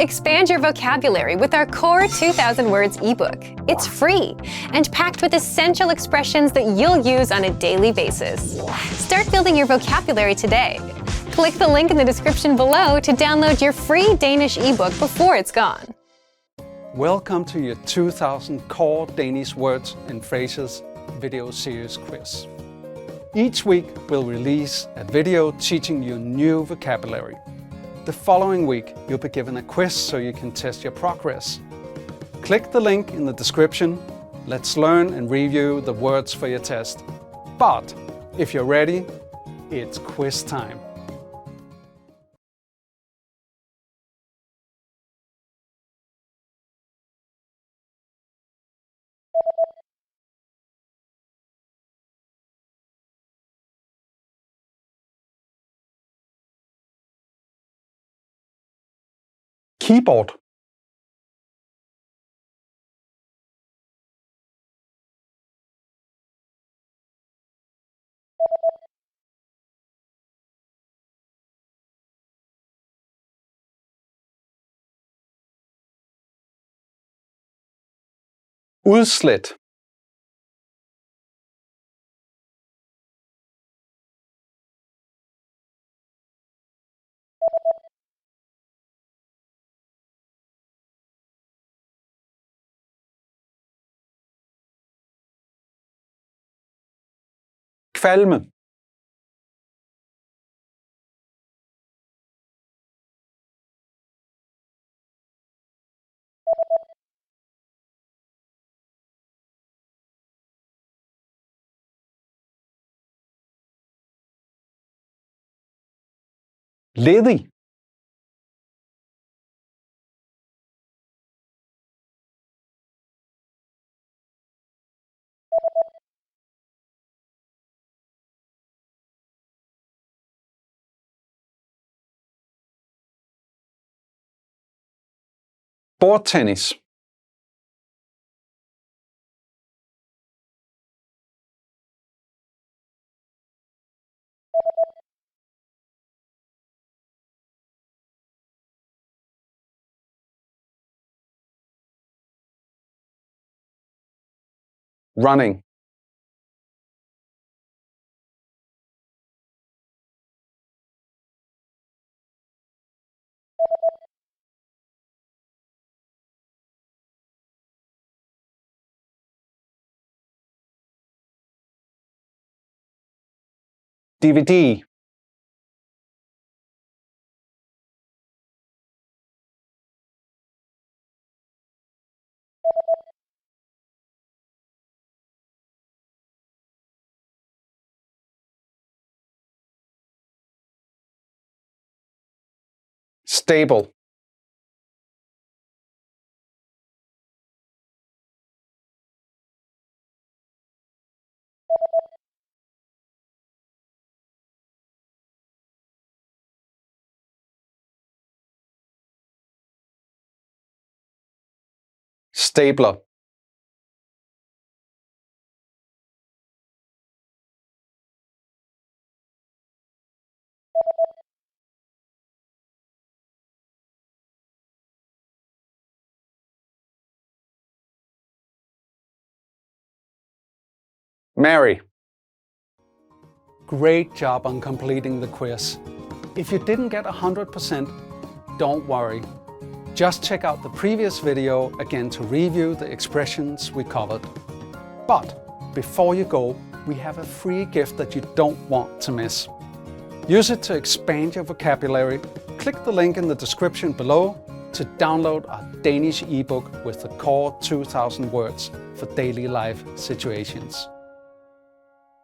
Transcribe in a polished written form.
Expand your vocabulary with our Core 2000 Words ebook. It's free and packed with essential expressions that you'll use on a daily basis. Start building your vocabulary today. Click the link in the description below to download your free Danish ebook before it's gone. Welcome to your 2000 Core Danish Words and Phrases video series quiz. Each week we'll release a video teaching you new vocabulary. The following week you'll be given a quiz so you can test your progress. Click the link in the description. Let's learn and review the words for your test. But if you're ready, it's quiz time. Keyboard. Udslet. Kvalme. Ledig. Bordtennis. Running. DVD. Stable. Stabler. Mary. Great job on completing the quiz. If you didn't get 100%, don't worry. Just check out the previous video again to review the expressions we covered. But before you go, we have a free gift that you don't want to miss. Use it to expand your vocabulary. Click the link in the description below to download our Danish ebook with the Core 2000 Words for daily life situations.